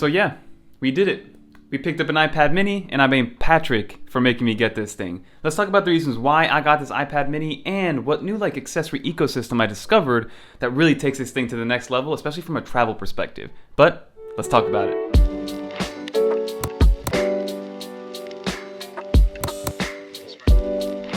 So yeah, we did it. We picked up an iPad mini, and I blame Patrick for making me get this thing. Let's talk about the reasons why I got this iPad mini and what new accessory ecosystem I discovered that really takes this thing to the next level, especially from a travel perspective. But let's talk about it.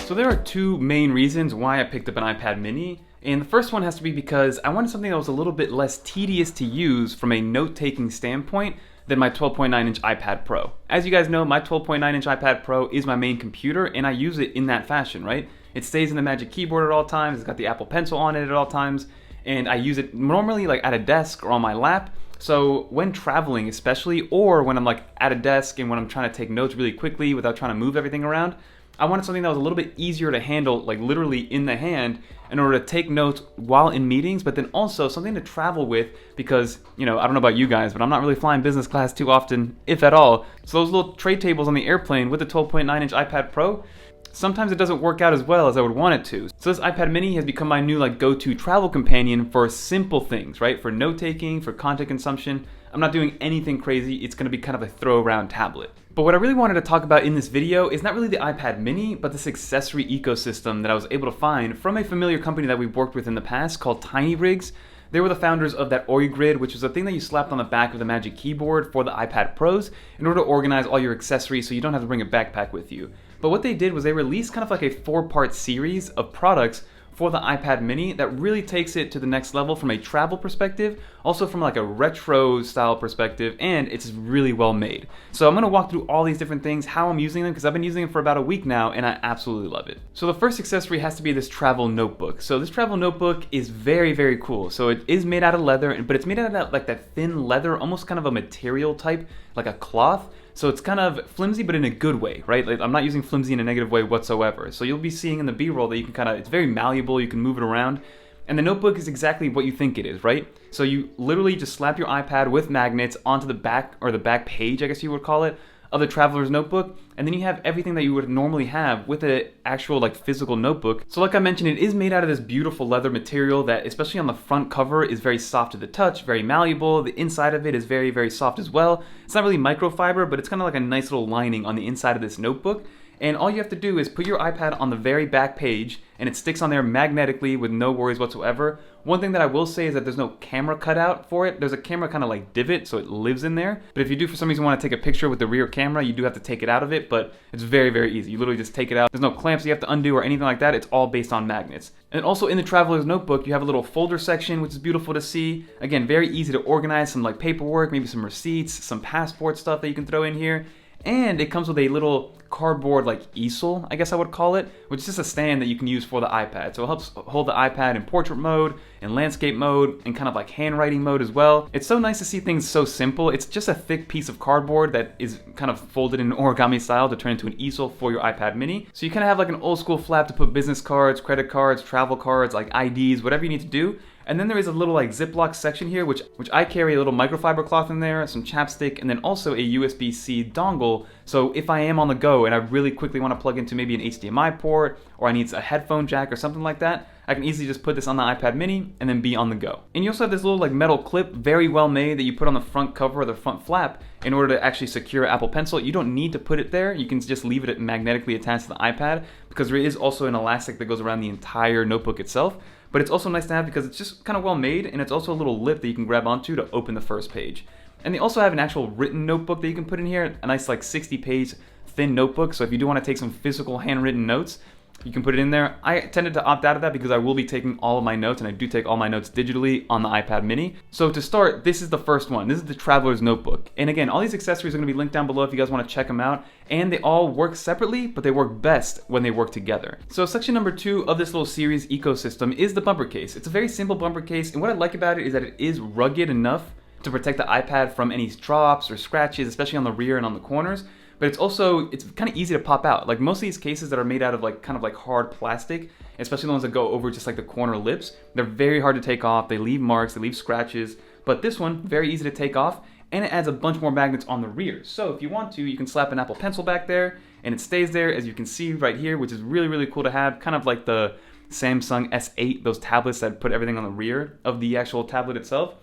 So there are two main reasons why I picked up an iPad mini. And the first one has to be because I wanted something that was a little bit less tedious to use from a note-taking standpoint than my 12.9-inch iPad Pro. As you guys know, my 12.9-inch iPad Pro is my main computer, and I use it in that fashion, right? It stays in the Magic Keyboard at all times, it's got the Apple Pencil on it at all times, and I use it normally at a desk or on my lap. So when traveling especially, or when I'm at a desk and when I'm trying to take notes really quickly without trying to move everything around, I wanted something that was a little bit easier to handle, literally in the hand, in order to take notes while in meetings, but then also something to travel with because, I don't know about you guys, but I'm not really flying business class too often, if at all. So those little tray tables on the airplane with the 12.9-inch iPad Pro, sometimes it doesn't work out as well as I would want it to. So this iPad mini has become my new go-to travel companion for simple things, right? For note-taking, for content consumption. I'm not doing anything crazy. It's going to be kind of a throw-around tablet. But what I really wanted to talk about in this video is not really the iPad mini, but this accessory ecosystem that I was able to find from a familiar company that we've worked with in the past called TinyRigs. They were the founders of that Ori Grid, which is a thing that you slapped on the back of the Magic Keyboard for the iPad Pros in order to organize all your accessories so you don't have to bring a backpack with you. But what they did was they released kind of a 4-part series of products for the iPad mini that really takes it to the next level from a travel perspective, also from a retro style perspective, and it's really well made. So I'm going to walk through all these different things, how I'm using them, because I've been using them for about a week now and I absolutely love it. So the first accessory has to be this travel notebook. So this travel notebook is very, very cool. So it is made out of leather, but it's made out of that thin leather, almost kind of a material type, like a cloth. So it's kind of flimsy, but in a good way, right? I'm not using flimsy in a negative way whatsoever. So you'll be seeing in the B-roll that you can it's very malleable, you can move it around. And the notebook is exactly what you think it is, right? So you literally just slap your iPad with magnets onto the back, or the back page, I guess you would call it, of the traveler's notebook, and then you have everything that you would normally have with an actual physical notebook. So like I mentioned, it is made out of this beautiful leather material that, especially on the front cover, is very soft to the touch, very malleable. The inside of it is very, very soft as well. It's not really microfiber, but it's kind of a nice little lining on the inside of this notebook. And all you have to do is put your iPad on the very back page, and it sticks on there magnetically with no worries whatsoever. One thing that I will say is that there's no camera cutout for it. There's a camera kind of divot, so it lives in there. But if you do for some reason want to take a picture with the rear camera, you do have to take it out of it, but it's very, very easy. You literally just take it out. There's no clamps you have to undo or anything like that. It's all based on magnets. And also in the traveler's notebook, you have a little folder section, which is beautiful to see. Again, very easy to organize some paperwork, maybe some receipts, some passport stuff that you can throw in here. And it comes with a little cardboard easel, I guess I would call it, which is just a stand that you can use for the iPad. So it helps hold the iPad in portrait mode and landscape mode and kind of handwriting mode as well. It's so nice to see things so simple. It's just a thick piece of cardboard that is kind of folded in origami style to turn into an easel for your iPad mini. So you kind of have an old school flap to put business cards, credit cards, travel cards, IDs, whatever you need to do. And then there is a little Ziploc section here, which I carry a little microfiber cloth in there, some chapstick, and then also a USB-C dongle. So if I am on the go and I really quickly want to plug into maybe an HDMI port, or I need a headphone jack or something like that, I can easily just put this on the iPad mini and then be on the go. And you also have this little metal clip, very well made, that you put on the front cover or the front flap in order to actually secure Apple Pencil. You don't need to put it there. You can just leave it magnetically attached to the iPad, because there is also an elastic that goes around the entire notebook itself. But it's also nice to have because it's just kind of well made, and it's also a little lip that you can grab onto to open the first page. And they also have an actual written notebook that you can put in here, a nice 60-page thin notebook. So if you do want to take some physical handwritten notes, you can put it in there. I tended to opt out of that because I will be taking all of my notes, and I do take all my notes digitally on the iPad mini. So to start, this is the first one. This is the Traveler's Notebook. And again, all these accessories are going to be linked down below if you guys want to check them out. And they all work separately, but they work best when they work together. So section number 2 of this little series ecosystem is the bumper case. It's a very simple bumper case, and what I like about it is that it is rugged enough to protect the iPad from any drops or scratches, especially on the rear and on the corners. But it's kind of easy to pop out. Most of these cases that are made out of kind of hard plastic, especially the ones that go over just the corner lips, they're very hard to take off. They leave marks, they leave scratches. But this one, very easy to take off, and it adds a bunch more magnets on the rear. So if you want to, you can slap an Apple Pencil back there, and it stays there, as you can see right here, which is really, really cool to have. Kind of like the Samsung S8, those tablets that put everything on the rear of the actual tablet itself.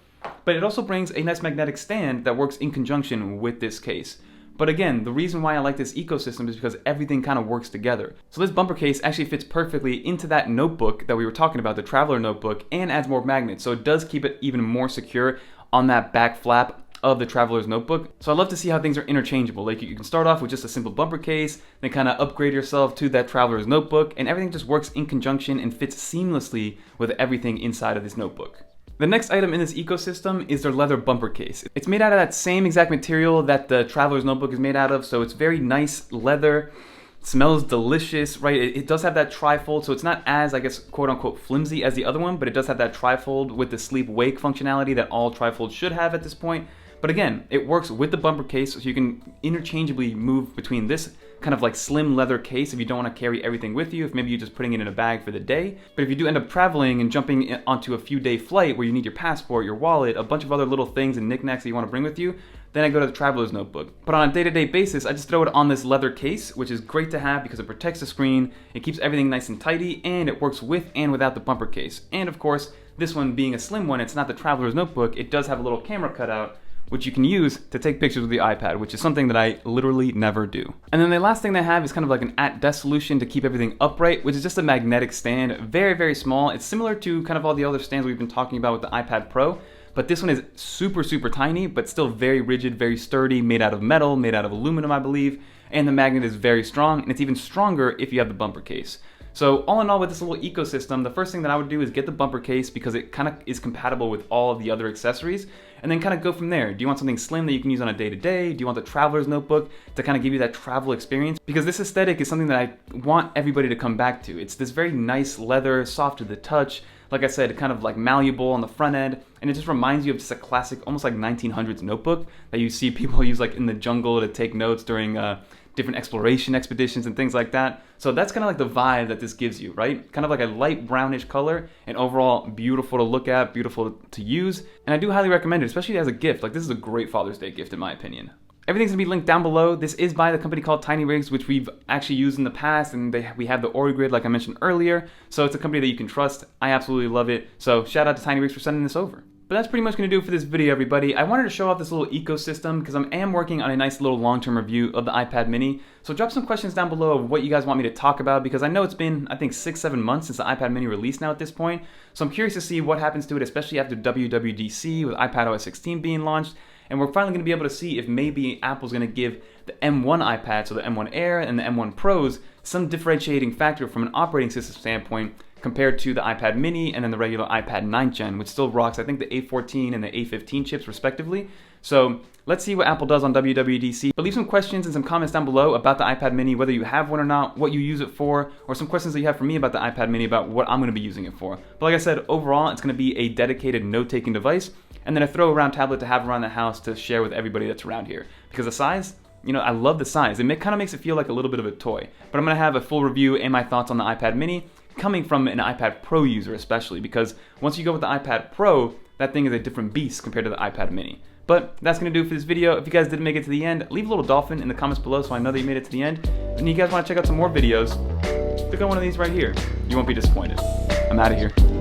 But it also brings a nice magnetic stand that works in conjunction with this case. But again, the reason why I like this ecosystem is because everything kind of works together. So this bumper case actually fits perfectly into that notebook that we were talking about, the traveler notebook, and adds more magnets. So it does keep it even more secure on that back flap of the traveler's notebook. So I love to see how things are interchangeable. Like you can start off with just a simple bumper case, then kind of upgrade yourself to that traveler's notebook, and everything just works in conjunction and fits seamlessly with everything inside of this notebook. The next item in this ecosystem is their leather bumper case. It's made out of that same exact material that the traveler's notebook is made out of, so it's very nice leather. It smells delicious, right? It does have that trifold, so it's not as, I guess, quote unquote flimsy as the other one, but it does have that trifold with the sleep wake functionality that all trifolds should have at this point. But again, it works with the bumper case, so you can interchangeably move between this kind of like slim leather case if you don't want to carry everything with you, if maybe you're just putting it in a bag for the day. But if you do end up traveling and jumping onto a few-day flight where you need your passport, your wallet, a bunch of other little things and knickknacks that you want to bring with you, then I go to the traveler's notebook. But on a day-to-day basis, I just throw it on this leather case, which is great to have because it protects the screen, it keeps everything nice and tidy, and it works with and without the bumper case. And of course, this one being a slim one, it's not the traveler's notebook, it does have a little camera cutout, which you can use to take pictures with the iPad, which is something that I literally never do. And then the last thing they have is kind of like an at-desk solution to keep everything upright, which is just a magnetic stand, very, very small. It's similar to kind of all the other stands we've been talking about with the iPad Pro, but this one is super, super tiny, but still very rigid, very sturdy, made out of metal, made out of aluminum, I believe, and the magnet is very strong, and it's even stronger if you have the bumper case. So all in all, with this little ecosystem, the first thing that I would do is get the bumper case because it kind of is compatible with all of the other accessories, and then kind of go from there. Do you want something slim that you can use on a day-to-day? Do you want the traveler's notebook to kind of give you that travel experience? Because this aesthetic is something that I want everybody to come back to. It's this very nice leather, soft to the touch, like I said, kind of like malleable on the front end, and it just reminds you of just a classic, almost like 1900s notebook that you see people use like in the jungle to take notes during different exploration expeditions and things like that. So that's kind of like the vibe that this gives you, right? Kind of like a light brownish color, and overall beautiful to look at, beautiful to use. And I do highly recommend it, especially as a gift. Like this is a great Father's Day gift in my opinion. Everything's gonna be linked down below. This is by the company called Tiny Rigs, which we've actually used in the past, and we have the Origrid like I mentioned earlier. So it's a company that you can trust. I absolutely love it. So shout out to Tiny Rigs for sending this over. But that's pretty much going to do it for this video, everybody. I wanted to show off this little ecosystem because I am working on a nice little long-term review of the iPad mini. So drop some questions down below of what you guys want me to talk about, because I know it's been, I think, 6-7 months since the iPad mini released now at this point. So I'm curious to see what happens to it, especially after WWDC with iPadOS 16 being launched. And we're finally going to be able to see if maybe Apple's going to give the M1 iPad, so the M1 Air and the M1 Pros, some differentiating factor from an operating system standpoint compared to the iPad mini and then the regular iPad 9th gen, which still rocks, I think, the A14 and the A15 chips respectively. So let's see what Apple does on WWDC. But leave some questions and some comments down below about the iPad mini, whether you have one or not, what you use it for, or some questions that you have for me about the iPad mini about what I'm going to be using it for. But like I said, overall, it's going to be a dedicated note-taking device, and then a throw-around tablet to have around the house to share with everybody that's around here. Because the size, you know, I love the size. It kind of makes it feel like a little bit of a toy. But I'm going to have a full review and my thoughts on the iPad mini, coming from an iPad Pro user especially, because once you go with the iPad Pro, that thing is a different beast compared to the iPad mini. But that's going to do it for this video. If you guys didn't make it to the end, leave a little dolphin in the comments below so I know that you made it to the end. And you guys want to check out some more videos, click on one of these right here. You won't be disappointed. I'm out of here.